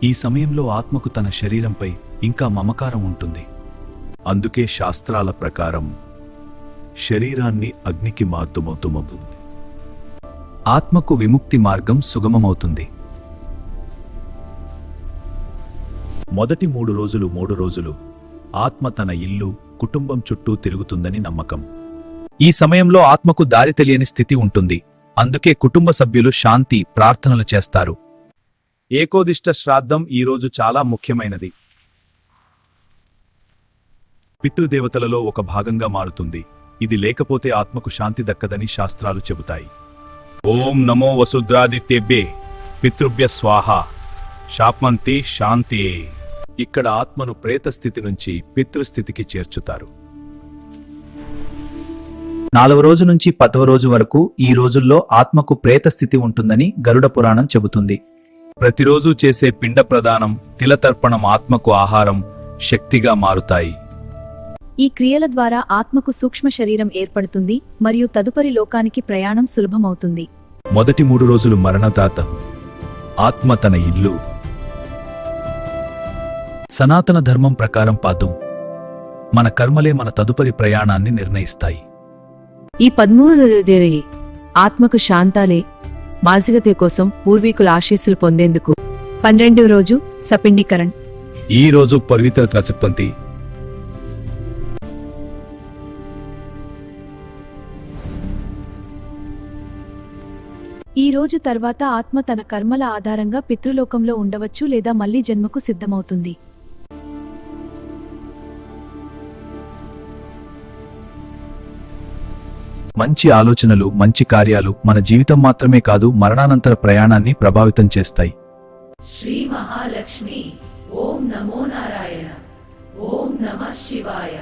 ఈ సమయంలో ఆత్మకు తన శరీరంపై ఇంకా మమకారం ఉంటుంది. అందుకే శాస్త్రాల ప్రకారం శరీరాన్ని అగ్నికి మార్గమవుతుంది. ఆత్మకు విముక్తి మార్గం సుగమమవుతుంది. మొదటి 3 రోజులు ఆత్మ తన ఇల్లు, కుటుంబం చుట్టూ తిరుగుతుందని నమ్మకం. ఈ సమయంలో ఆత్మకు దారి తెలియని స్థితి ఉంటుంది. అందుకే కుటుంబ సభ్యులు శాంతి ప్రార్థనలు చేస్తారు. ఏకోదిష్ట శ్రాద్ధం ఈ రోజు చాలా ముఖ్యమైనది. పితృదేవతలలో ఒక భాగంగా మారుతుంది. ఇది లేకపోతే ఆత్మకు శాంతి దక్కదని శాస్త్రాలు చెబుతాయి. ఓం నమో వసుద్రాదిత్యేభ్యే పితృభ్య స్వాహ శాప్మంతి శాంతి. ఇక్కడ ఆత్మను ప్రేతస్థితి నుంచి పితృస్థితికి చేర్చుతారు. 4వ రోజు నుంచి 10వ రోజు వరకు ఈ రోజుల్లో ఆత్మకు ప్రేతస్థితి ఉంటుందని గరుడ పురాణం చెబుతుంది. ప్రతిరోజు చేసే పిండ ప్రదానం, తిలతర్పణం ఆత్మకు ఆహారం, శక్తిగా మారుతాయి. ఈ క్రియల ద్వారా ఆత్మకు సూక్ష్మ శరీరం ఏర్పడుతుంది మరియు తదుపరి లోకానికి ప్రయాణం సులభమవుతుంది. మొదటి 3 రోజులు మరణదాత, ఆత్మ తన ఇల్లు. సనాతన ధర్మం ప్రకారం పాదం, మన కర్మలే మన తదుపరి ప్రయాణాన్ని నిర్ణయిస్తాయి. ఈ 13 రోజులు ఆత్మకు శాంతాలే మానసికత కోసం పూర్వీకుల ఆశీస్సులు పొందేందుకు. 12వ రోజు సపిండీకరణ. ఈ రోజు పవిత్రత చెప్తుంది. ఈ రోజు తర్వాత ఆత్మ తన కర్మల ఆధారంగా పితృలోకంలో ఉండవచ్చు లేదా మళ్లీ జన్మకు సిద్ధమవుతుంది. మంచి ఆలోచనలు, మంచి కార్యాలు మన జీవితం మాత్రమే కాదు, మరణానంతర ప్రయాణాన్ని ప్రభావితం చేస్తాయి. శ్రీ మహాలక్ష్మి. ఓం నమో నారాయణ. ఓం నమః శివాయ.